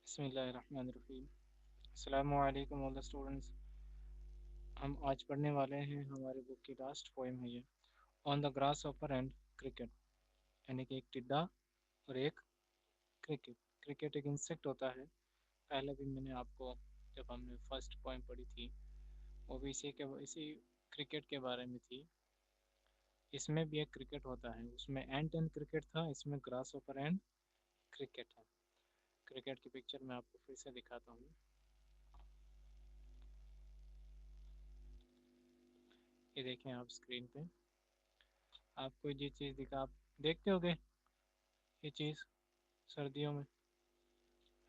बिस्मिल्लाहिर्रहमानिर्रहीम। अस्सलामु अलैकुम ऑल द स्टूडेंट्स। हम आज पढ़ने वाले हैं, हमारी बुक की लास्ट पोएम है ये, on the grass offer and cricket. यानी कि एक टिड्डा और एक क्रिकेट। क्रिकेट एक इंसेक्ट होता है। पहले भी मैंने आपको, जब हमने फर्स्ट पोएम पढ़ी थी, वो भी इसी क्रिकेट के बारे में थी। इसमें भी एक क्रिकेट होता है, उसमें एंट एंड क्रिकेट था, इसमें ग्रास ऑफर एंड क्रिकेट है। क्रिकेट की पिक्चर मैं आपको फिर से दिखाता हूँ। ये देखें आप स्क्रीन पे, आपको ये चीज़ दिखा, आप देखते होगे ये चीज़ सर्दियों में,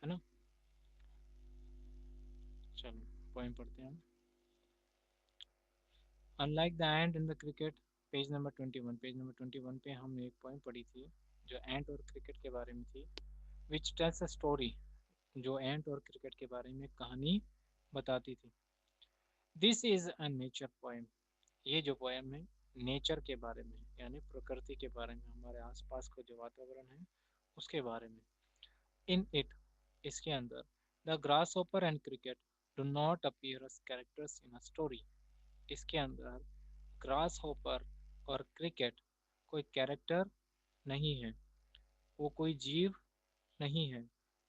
है ना। चलो पोएम पढ़ते हैं हम। Unlike the ant in the cricket, page number 21। Page number 21 पे हमने एक पोएम पढ़ी थी जो एंट और क्रिकेट के बारे में थी, विच टेल्स अ स्टोरी, जो एंट और क्रिकेट के बारे में कहानी बताती थी। This is a nature poem, ये जो पोएम है नेचर के बारे में, यानी प्रकृति के बारे में, हमारे आसपास का जो वातावरण है उसके बारे में। इन इट, इसके अंदर, the grasshopper and cricket do not appear as characters in a story. इसके अंदर ग्रास हॉपर और क्रिकेट कोई कैरेक्टर नहीं है, वो कोई जीव नहीं है।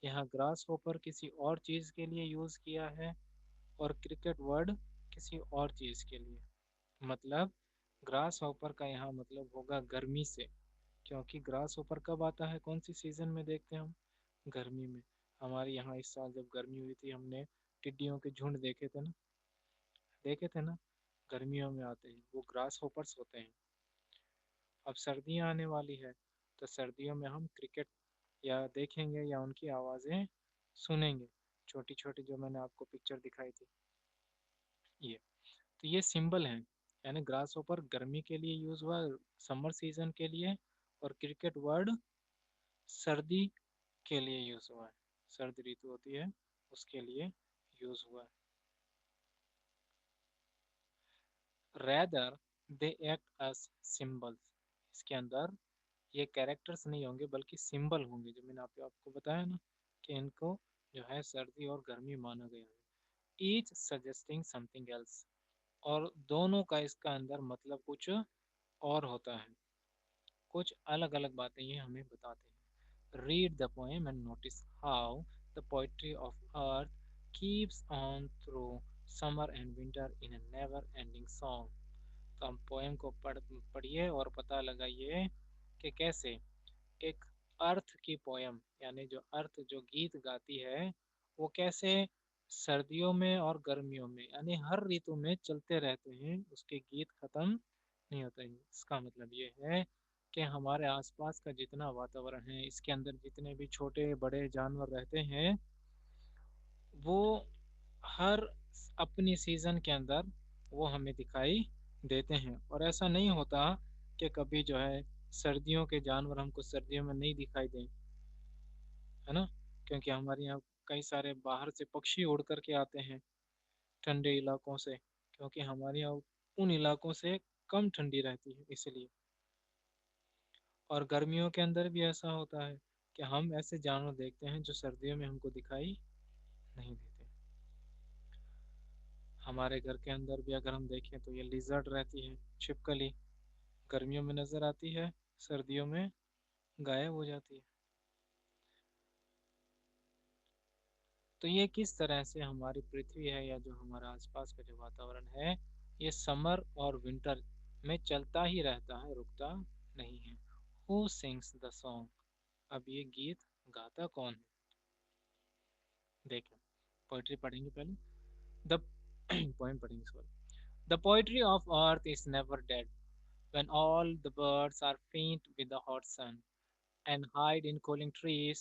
यहाँ ग्रास हॉपर किसी और चीज़ के लिए यूज़ किया है और क्रिकेट वर्ड किसी और चीज़ के लिए। मतलब ग्रास हॉपर का यहाँ मतलब होगा गर्मी से, क्योंकि ग्रास हॉपर कब आता है, कौन सी सीज़न में देखते हैं हम, गर्मी में। हमारे यहाँ इस साल जब गर्मी हुई थी, हमने टिड्डियों के झुंड देखे थे ना, देखे थे ना, गर्मियों में आते हैं, वो ग्रास होपर्स होते हैं। अब सर्दियाँ आने वाली है, तो सर्दियों में हम क्रिकेट या देखेंगे या उनकी आवाज़ें सुनेंगे, छोटी छोटी, जो मैंने आपको पिक्चर दिखाई थी ये। तो ये सिंबल है, यानी ग्रास होपर गर्मी के लिए यूज़ हुआ, समर सीजन के लिए, और क्रिकेट वर्ड सर्दी के लिए यूज़ हुआ है, सर्द ऋतु होती है उसके लिए यूज़ हुआ है। Rather they act as symbols, इसके अंदर ये कैरेक्टर्स नहीं होंगे बल्कि सिंबल होंगे, जो मैंने आपको बताया ना कि इनको जो है सर्दी और गर्मी माना गया है। ईच सजेस्टिंग समथिंग एल्स, और दोनों का इसका अंदर मतलब कुछ और होता है, कुछ अलग अलग बातें ये हमें बताते हैं। Read the poem and notice how the poetry of earth keeps on through summer and winter in a never ending song. तो हम पोएम को पढ़िए और पता लगाइए कि कैसे एक अर्थ की पोयम, यानी जो अर्थ जो गीत गाती है, वो कैसे सर्दियों में और गर्मियों में, यानी हर ऋतु में चलते रहते हैं, उसके गीत खत्म नहीं होते हैं। इसका मतलब ये है कि हमारे आसपास का जितना वातावरण है, इसके अंदर जितने भी छोटे बड़े जानवर रहते हैं, वो हर अपनी सीजन के अंदर वो हमें दिखाई देते हैं। और ऐसा नहीं होता कि कभी जो है सर्दियों के जानवर हमको सर्दियों में नहीं दिखाई दें, है ना, क्योंकि हमारे यहाँ कई सारे बाहर से पक्षी उड़ करके आते हैं ठंडे इलाकों से, क्योंकि हमारे यहाँ उन इलाकों से कम ठंडी रहती है इसलिए। और गर्मियों के अंदर भी ऐसा होता है कि हम ऐसे जानवर देखते हैं जो सर्दियों में हमको दिखाई नहीं देते। हमारे घर के अंदर भी अगर हम देखें तो ये लिजर्ड रहती है, छिपकली, गर्मियों में नजर आती है, सर्दियों में गायब हो जाती है। तो ये किस तरह से हमारी पृथ्वी है, या जो हमारा आसपास का जो वातावरण है, ये समर और विंटर में चलता ही रहता है, रुकता नहीं है। हु सिंग्स द सॉन्ग, अब ये गीत गाता कौन है, देखें। पोइट्री पढ़ेंगे पहले, द पोएम पढ़ेंगे sorry. The poetry of earth is never dead when all the birds are faint with the hot sun and hide in cooling trees.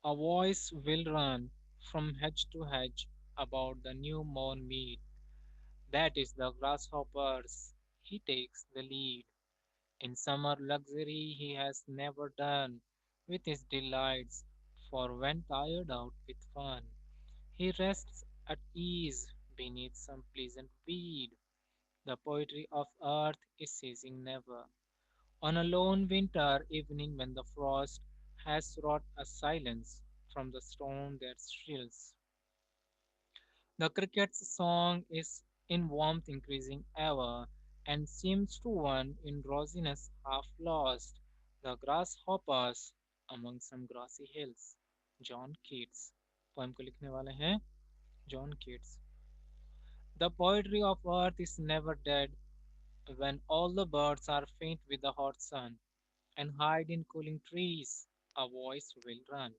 A voice will run from hedge to hedge about the new mown mead. That is the grasshopper's. He takes the lead. In summer luxury he has never done with his delights, for when tired out with fun, he rests at ease beneath some pleasant weed. The poetry of earth is ceasing never. On a lone winter evening when the frost has wrought a silence, from the stone that shrills. The cricket's song is in warmth increasing ever, and seems to one in rosiness half lost. The grasshoppers among some grassy hills. John Keats poem को लिखने वाले हैं John Keats. The poetry of earth is never dead when all the birds are faint with the hot sun and hide in cooling trees. A voice will run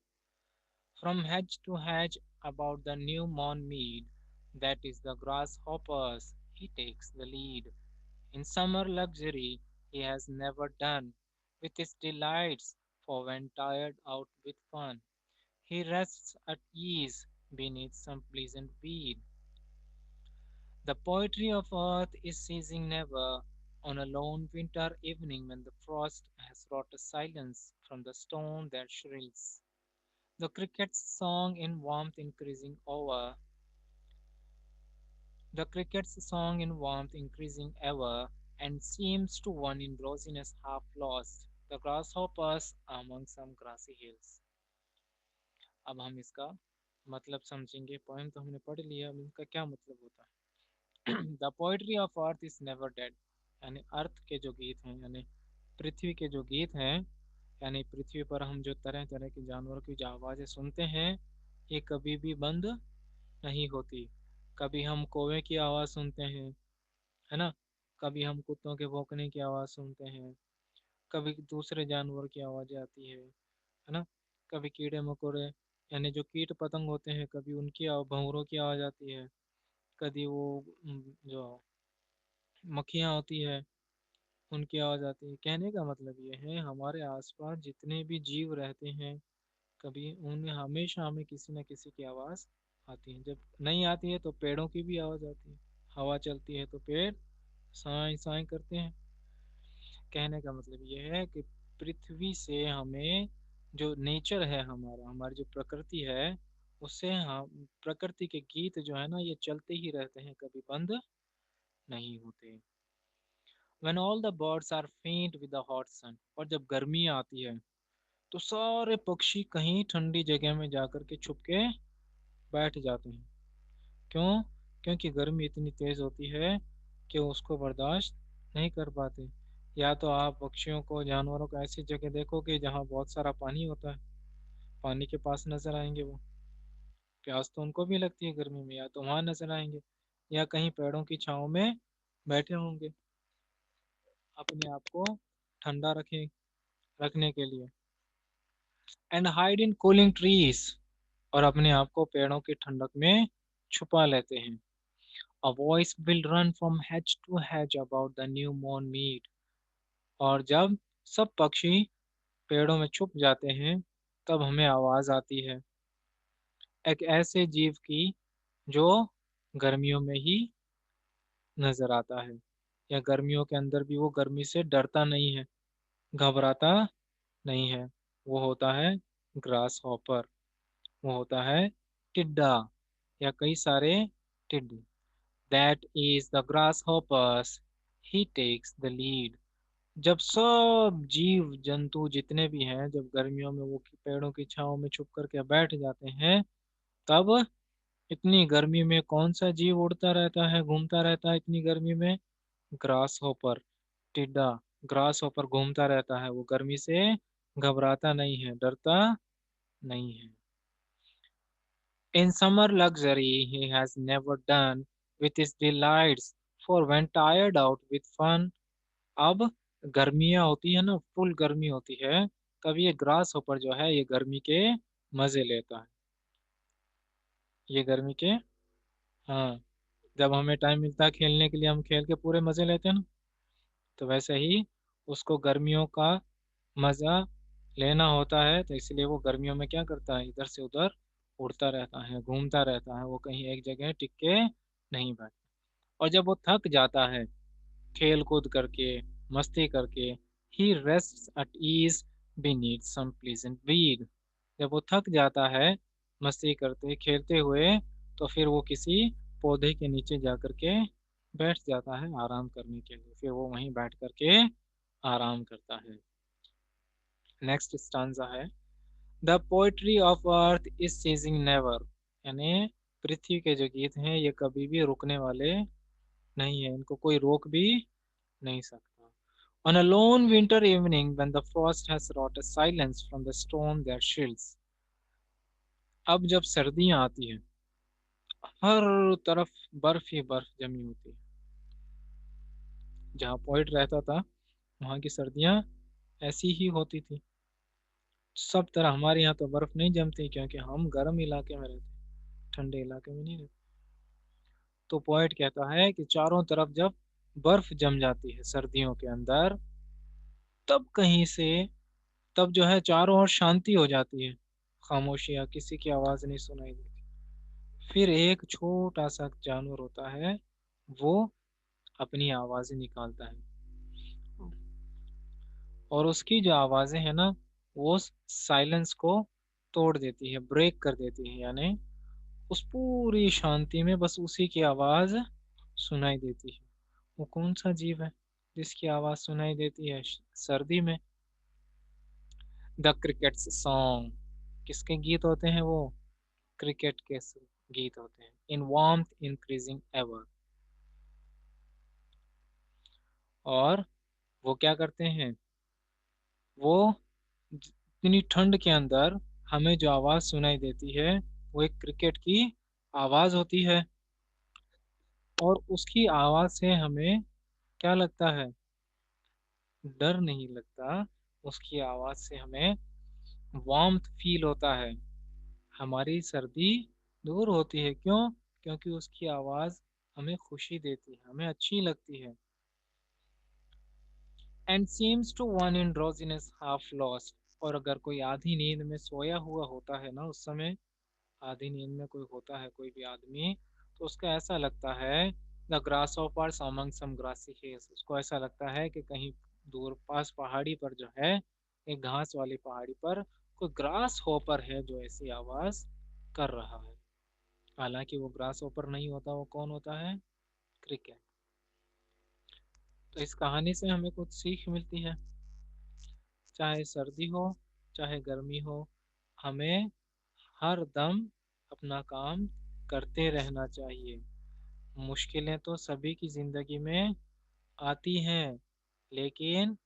from hedge to hedge about the new mown mead. That is the grasshopper's. He takes the lead. In summer luxury he has never done with his delights, for when tired out with fun, he rests at ease beneath some pleasant weed. The poetry of earth is ceasing never on a lone winter evening when the frost has wrought a silence from the stone that shrills. The cricket's song in warmth increasing over, the cricket's song in warmth increasing ever, and seems to one in rosiness half lost, the grasshoppers among some grassy hills. अब हम इसका मतलब समझेंगे. Poem तो हमने पढ़ लिया, अब इनका क्या मतलब होता है. The poetry of earth is never dead, यानी अर्थ के जो गीत हैं, यानी पृथ्वी के जो गीत हैं, यानी पृथ्वी पर हम जो तरह तरह के जानवरों की जो आवाज़ें सुनते हैं, ये कभी भी बंद नहीं होती. कभी हम कौवे की आवाज़ सुनते हैं, है ना, कभी हम कुत्तों के भौंकने की आवाज़ सुनते हैं, कभी दूसरे जानवर की आवाज़ें आती है ना, कभी कीड़े मकोड़े यानी जो कीट पतंग होते हैं, कभी उनकी भंवरों की आवाज़ आती है, कभी वो जो मक्खियाँ होती है उनकी आवाज़ आती है. कहने का मतलब ये है हमारे आसपास जितने भी जीव रहते हैं, कभी उनमें हमेशा हमें किसी न किसी की आवाज़ आती है. जब नहीं आती है तो पेड़ों की भी आवाज़ आती है. हवा चलती है तो पेड़ साए साए करते हैं. कहने का मतलब ये है कि पृथ्वी से हमें जो नेचर है हमारा, हमारी जो प्रकृति है, उससे हम प्रकृति के गीत जो है ना ये चलते ही रहते हैं, कभी बंद नहीं होते. When all the birds are faint with the hot sun, और जब गर्मी आती है तो सारे पक्षी कहीं ठंडी जगह में जाकर के छुप के बैठ जाते हैं. क्यों? क्योंकि गर्मी इतनी तेज होती है कि उसको बर्दाश्त नहीं कर पाते. या तो आप पक्षियों को, जानवरों को ऐसी जगह देखोगे जहाँ बहुत सारा पानी होता है, पानी के पास नजर आएंगे वो. प्यास तो उनको भी लगती है गर्मी में, या तो वहां नजर आएंगे या कहीं पेड़ों की छांव में बैठे होंगे अपने आप को ठंडा रखने के लिए. And hide in cooling trees, और अपने आप को पेड़ों की ठंडक में छुपा लेते हैं. A voice will run from hedge to hedge about the new mown mead. और जब सब पक्षी पेड़ों में छुप जाते हैं तब हमें आवाज आती है एक ऐसे जीव की जो गर्मियों में ही नजर आता है, या गर्मियों के अंदर भी वो गर्मी से डरता नहीं है, घबराता नहीं है. वो होता है ग्रास हॉपर, वो होता है टिड्डा या कई सारे टिड्डे. That is the grasshoppers, he takes the lead. जब सब जीव जंतु जितने भी हैं, जब गर्मियों में वो पेड़ों की छांव में छुप करके बैठ जाते हैं, तब इतनी गर्मी में कौन सा जीव उड़ता रहता है, घूमता रहता है इतनी गर्मी में? ग्रास होपर, टिड्डा. ग्रास होपर घूमता रहता है, वो गर्मी से घबराता नहीं है, डरता नहीं है. In summer luxury he has never done with his delights, for when tired out with fun. अब गर्मियाँ होती है ना, फुल गर्मी होती है, तब ये ग्रास होपर जो है ये गर्मी के मजे लेता है. ये गर्मी के, हाँ, जब हमें टाइम मिलता है खेलने के लिए, हम खेल के पूरे मजे लेते हैं ना, तो वैसे ही उसको गर्मियों का मजा लेना होता है, तो इसलिए वो गर्मियों में क्या करता है, इधर से उधर उड़ता रहता है, घूमता रहता है, वो कहीं एक जगह टिक के नहीं बैठता. और जब वो थक जाता है खेल कूद करके, मस्ती करके, he rests at ease beneath some pleasant weed. जब वो थक जाता है मस्ती करते खेलते हुए, तो फिर वो किसी पौधे के नीचे जा करके बैठ जाता है आराम करने के लिए. फिर वो वहीं बैठ करके आराम करता है. नेक्स्ट स्टांजा है. The poetry of earth is ceasing never, यानी पृथ्वी के जो गीत हैं ये कभी भी रुकने वाले नहीं है, इनको कोई रोक भी नहीं सकता। On a lone winter evening when the frost has wrought a silence from the stone their shields, अब जब सर्दियां आती हैं हर तरफ बर्फ ही बर्फ जमी होती है। जहाँ पोइट रहता था वहाँ की सर्दियाँ ऐसी ही होती थी। सब तरह हमारे यहाँ तो बर्फ नहीं जमती क्योंकि हम गर्म इलाके में रहते हैं, ठंडे इलाके में नहीं रहते। तो पोइट कहता है कि चारों तरफ जब बर्फ जम जाती है सर्दियों के अंदर, तब कहीं से, तब जो है चारों ओर शांति हो जाती है, खामोशियाँ, किसी की आवाज नहीं सुनाई देती। फिर एक छोटा सा जानवर होता है, वो अपनी आवाजें निकालता है, और उसकी जो आवाजें हैं ना वो साइलेंस को तोड़ देती है, ब्रेक कर देती है, यानी उस पूरी शांति में बस उसी की आवाज सुनाई देती है। वो कौन सा जीव है जिसकी आवाज सुनाई देती है सर्दी में? The crickets song. किसके गीत होते हैं वो? क्रिकेट के गीत होते हैं। इन वार्मथ इंक्रीजिंग एवर। और वो क्या करते हैं, वो इतनी ठंड के अंदर हमें जो आवाज सुनाई देती है वो एक क्रिकेट की आवाज होती है। और उसकी आवाज से हमें क्या लगता है? डर नहीं लगता, उसकी आवाज से हमें वार्मथ फील होता है, हमारी सर्दी दूर होती है। क्यों? क्योंकि उसकी आवाज हमें खुशी देती है, हमें अच्छी लगती है। And seems to one in drowsiness half lost. और अगर कोई आधी नींद में सोया हुआ होता है ना उस समय, आधी नींद में कोई होता है कोई भी आदमी, तो उसका ऐसा लगता है the grasshoppers among some grassy hills, उसको ऐसा लगता है कि कहीं दूर पास पहाड़ी पर जो है, एक घास वाली पहाड़ी पर कोई ग्रास होपर है जो ऐसी आवाज कर रहा है। हालांकि वो ग्रास होपर नहीं होता, वो कौन होता है? क्रिकेट। तो इस कहानी से हमें कुछ सीख मिलती है, चाहे सर्दी हो चाहे गर्मी हो, हमें हर दम अपना काम करते रहना चाहिए। मुश्किलें तो सभी की जिंदगी में आती हैं, लेकिन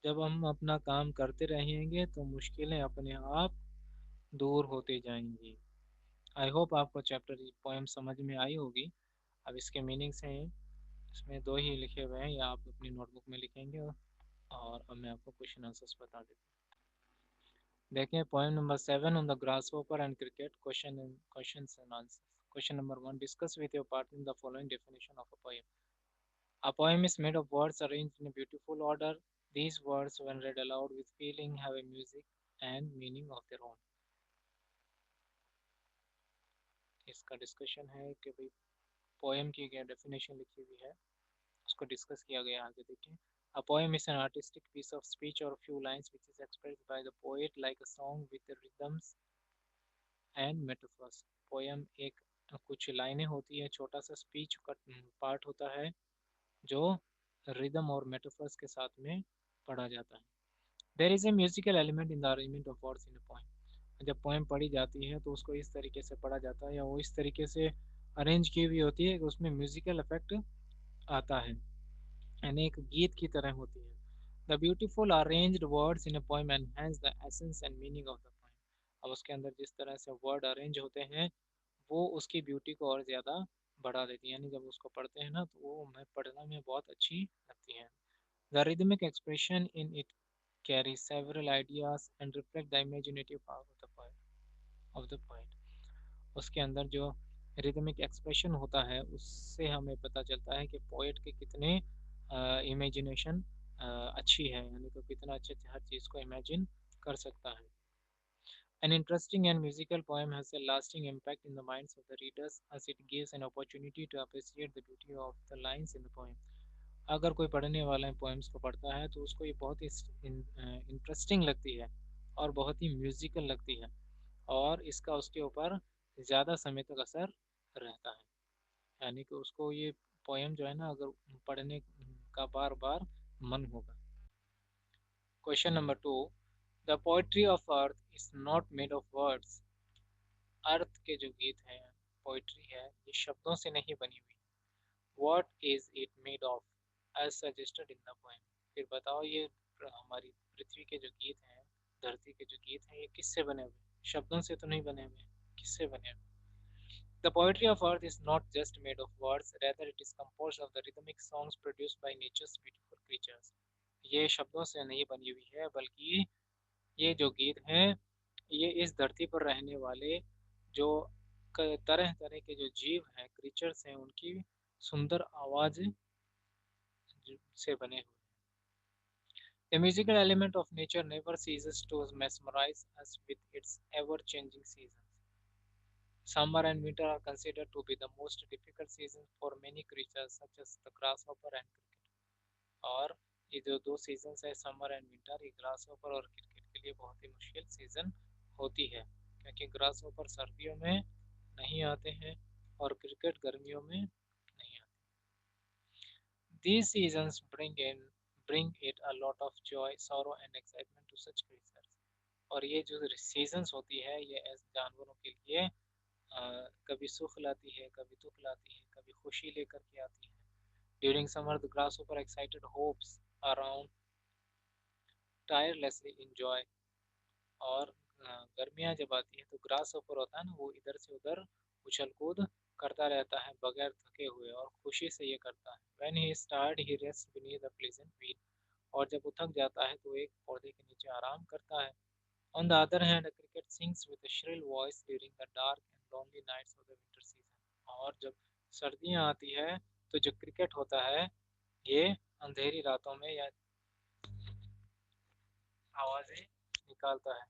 जब हम अपना काम करते रहेंगे तो मुश्किलें अपने आप दूर होते जाएंगी। आई होप आपको चैप्टर पोएम समझ में आई होगी। अब इसके मीनिंग्स हैं, इसमें दो ही लिखे हुए हैं, या आप अपनी नोटबुक में लिखेंगे। और अब मैं आपको क्वेश्चन आंसर्स बता देता हूँ। देखें poem number 7 on the grass hopper and cricket. Question and answer. Question number 1, discuss with your partner the following definition of a poem. A poem is made of words arranged in a beautiful order. These words, when read aloud with feeling, have a music and meaning of their own. इसका discussion है कि भाई poem की क्या definition लिखी हुई है, उसको डिस्कस किया गया। आगे देखिए। A poem is an artistic piece of speech or a few lines which is expressed by the poet like a song with the rhythms and metaphors. Poem एक कुछ लाइनें होती है, छोटा सा स्पीच का पार्ट होता है जो रिदम और मेटाफर्स के साथ में पढ़ा जाता है। There is a musical element in the arrangement of words in a poem. जब पोएम पढ़ी जाती है तो उसको इस तरीके से पढ़ा जाता है, या वो इस तरीके से अरेंज की हुई होती है कि उसमें म्यूजिकल इफेक्ट आता है, यानी एक गीत की तरह होती है। The beautiful arranged words in a poem enhance the essence and meaning of the poem. अब उसके अंदर जिस तरह से वर्ड अरेंज होते हैं वो उसकी ब्यूटी को और ज़्यादा बढ़ा देती है, यानी जब उसको पढ़ते हैं ना तो वो हमें पढ़ने में बहुत अच्छी लगती है। The rhythmic expression in it carry several ideas and reflect the imaginative power of the poet. उसके अंदर जो रिदमिक एक्सप्रेशन होता है उससे हमें पता चलता है कि पोएट के कितने इमेजिनेशन अच्छी है, यानी कि कितना अच्छे से हर चीज़ को इमेजिन कर सकता है। An interesting and musical poem has a lasting impact in the minds of the readers as it gives an opportunity to appreciate the beauty of the lines in the poem. अगर कोई पढ़ने वाला poems को पढ़ता है तो उसको ये बहुत ही इंटरेस्टिंग लगती है और बहुत ही म्यूजिकल लगती है, और इसका उसके ऊपर ज़्यादा समय तक असर रहता है, यानी कि उसको ये पोएम जो है ना अगर पढ़ने का बार बार मन होगा। Question number 2, the poetry of earth is not made of words. Earth के जो गीत हैं, पोइट्री है, ये शब्दों से नहीं बनी हुई। What is it made of as suggested in the poem. फिर बताओ ये हमारी पृथ्वी के जो गीत हैं, धरती के जो गीत हैं, ये किससे बने हुए हैं? शब्दों से तो नहीं बने हुए, किससे बने हुए? The poetry of earth is not just made of words, rather it is composed of the rhythmic songs produced by nature's beautiful creatures. ये शब्दों से नहीं बनी हुई है, बल्कि ये जो गीत हैं, ये इस धरती पर रहने वाले जो तरह तरह के जो जीव हैं, क्रीचर्स हैं, उनकी सुंदर आवाज से बने हुए। The musical element of nature never ceases to mesmerize us with its ever-changing seasons. Summer and winter are considered to be the most difficult seasons for many creatures such as the grasshopper and cricket. और ये जो दो seasons है, summer and winter, ये grasshopper और cricket के लिए बहुत ही मुश्किल सीजन होती है, क्योंकि ग्रासहॉपर सर्दियों में नहीं आते हैं और क्रिकेट गर्मियों में नहीं आते। These seasons bring it a lot of joy, sorrow and excitement to such creatures. और ये जो सीजन्स होती है, ये ऐसे जानवरों के लिए कभी सुख लाती है, कभी दुख लाती है, कभी खुशी लेकर के आती है। During summer, the grasshopper excited hops around tirelessly enjoy। और गर्मियाँ जब आती है तो ग्रास ऊपर होता है ना, वो इधर से उधर उछल कूद करता रहता है बगैर थके हुए, और खुशी से ये करता है। When he is tired, he rests beneath a pleasant tree। और जब वो थक जाता है तो एक पौधे के नीचे आराम करता है। On the other hand, a cricket sings with a shrill voice during the dark and lonely nights of the winter season। और जब सर्दियाँ आती है तो जो क्रिकेट होता है, ये अंधेरी रातों में या आवाजें निकालता है।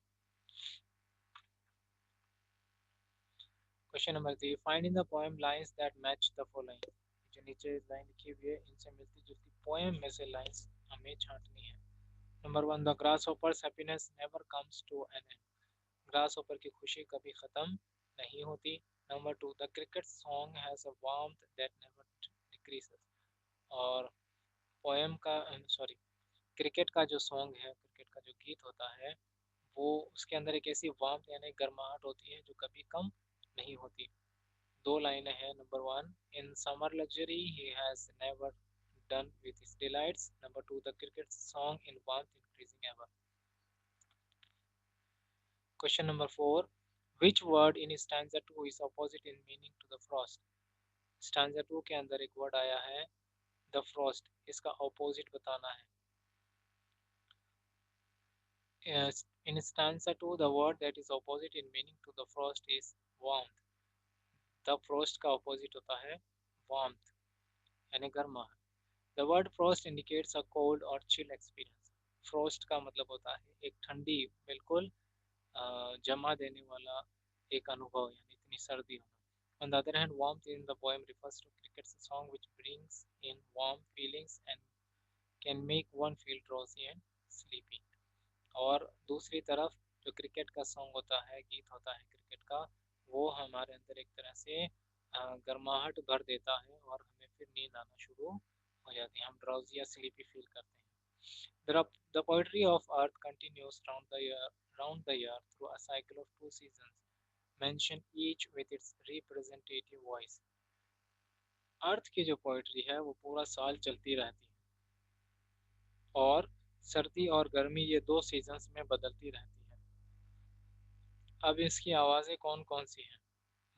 Question number 3, find in the poem lines that match the following. जो नीचे लाइन लिखी हुई है, इनसे मिलती जुलती पोएम में से लाइंस हमें छांटनी है। Number 1, the grasshopper's happiness never comes to an end. Grasshopper की खुशी कभी खत्म नहीं होती। Number 2, the cricket song has a warmth that never decreases. और पोएम का सॉरी क्रिकेट का जो सॉन्ग है, क्रिकेट का जो गीत होता है, वो उसके अंदर एक ऐसी वार्मथ यानी गर्माहट होती है जो कभी कम नहीं होती। दो लाइनें हैं। Number 1, in summer luxury he has never done with his delights. Number 2, the cricket song in warmth increasing ever. Question number 4, which word in stanza 2 is opposite in meaning to the frost। Stanza 2 के अंदर एक word आया है the Frost, इसका opposite बताना है। In stanza 2, the word that is opposite in meaning to the frost is warmth। The Frost का opposite होता है warmth यानी गर्माहट। The word Frost indicates a cold और चिल एक्सपीरियंस। फ्रॉस्ट का मतलब होता है एक ठंडी, बिल्कुल जमा देने वाला एक अनुभव, यानी इतनी सर्दी होना। On the other hand, warmth in the poem refers to cricket's song which brings in warm feelings and can make one feel drowsy and sleepy। और दूसरी तरफ जो क्रिकेट का सॉन्ग होता है, गीत होता है क्रिकेट का, वो हमारे अंदर एक तरह से गर्माहट भर देता है और हमें फिर नींद आना शुरू हो जाती है, हम ड्राउजी या स्लीपी फील करते हैं। The poetry of earth continues round the year through a cycle of 2 seasons, mention each with its representative voice। अर्थ की जो पोइट्री है वो पूरा साल चलती रहती है, और सर्दी और गर्मी ये दो सीजन्स में बदलती रहती है। अब इसकी आवाज़ें कौन कौन सी हैं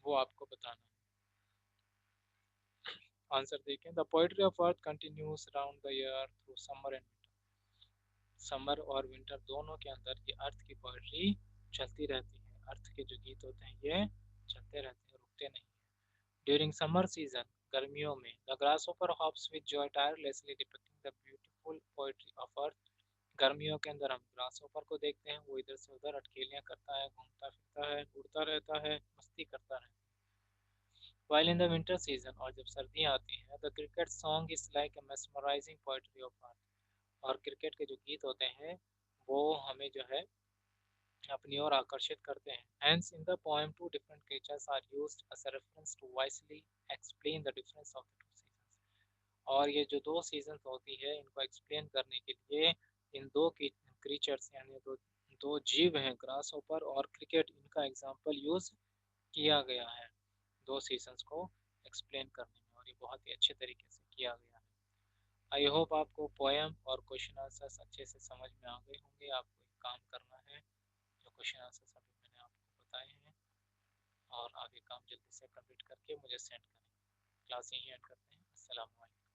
वो आपको बताना है। आंसर देखें। The poetry of earth continuous round the year through summer and winter. Summer और विंटर दोनों के अंदर ये अर्थ की पोइट्री चलती रहती है। अर्थ के जो गीत होते हैं ये चलते रहते हैं, रुकते नहीं हैं। ड्यूरिंग समर सीजन, गर्मियों में, the grasshopper hops with Joy tirelessly depicting the beautiful poetry of अर्थ। गर्मियों के अंदर हम ग्रासहॉपर को देखते हैं, वो इधर से उधर अटकेलियाँ करता है, घूमता फिरता है, उड़ता रहता है, मस्ती करता रहता है। While in the winter season, और जब सर्दियाँ आती हैं, the cricket song is like a mesmerizing poetry of earth। और क्रिकेट के जो गीत होते हैं वो हमें जो है अपनी ओर आकर्षित करते हैं। Hence in the poem two different creatures are used as a reference to wisely explain the difference of the two seasons। और ये जो दो सीजन होती है, इनको एक्सप्लेन करने के लिए इन दो क्रीचर्स यानी दो दो जीव हैं, ग्रास हॉपर और क्रिकेट, इनका एग्जाम्पल यूज किया गया है दो सीजन्स को एक्सप्लेन करने में, और ये बहुत ही अच्छे तरीके से किया गया है। आई होप आपको पोएम और क्वेश्चन आंसर्स अच्छे से समझ में आ गए होंगे। आपको एक काम करना है, जो क्वेश्चन आंसर्स अभी मैंने आपको बताए हैं, और आगे काम जल्दी से कंप्लीट करके मुझे सेंड करें। क्लास यहीं एंड करते हैं। अस्सलाम वालेकुम।